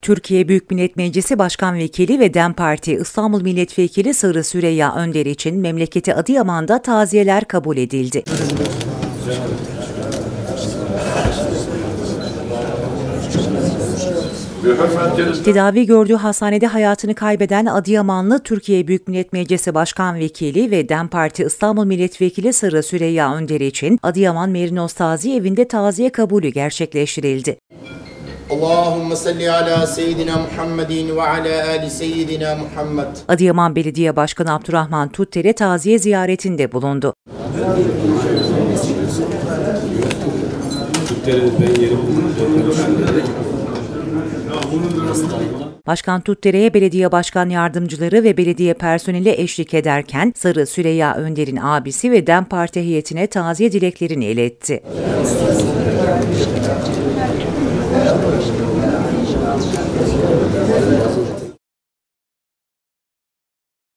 Türkiye Büyük Millet Meclisi Başkan Vekili ve DEM Parti İstanbul Milletvekili Sırrı Süreyya Önder için memleketi Adıyaman'da taziyeler kabul edildi. Tedavi gördüğü hastanede hayatını kaybeden Adıyamanlı Türkiye Büyük Millet Meclisi Başkan Vekili ve DEM Parti İstanbul Milletvekili Sırrı Süreyya Önder için Adıyaman Merinos Taziye Evi'nde taziye kabulü gerçekleştirildi. Allahümme salli ala seyyidina Muhammedin ve ala ali seyyidina Muhammed. Adıyaman Belediye Başkanı Abdurrahman Tutter'e taziye ziyaretinde bulundu. Başkan Tutter'e belediye başkan yardımcıları ve belediye personeli eşlik ederken Sırrı Süreyya Önder'in abisi ve DEM Parti heyetine taziye dileklerini iletti.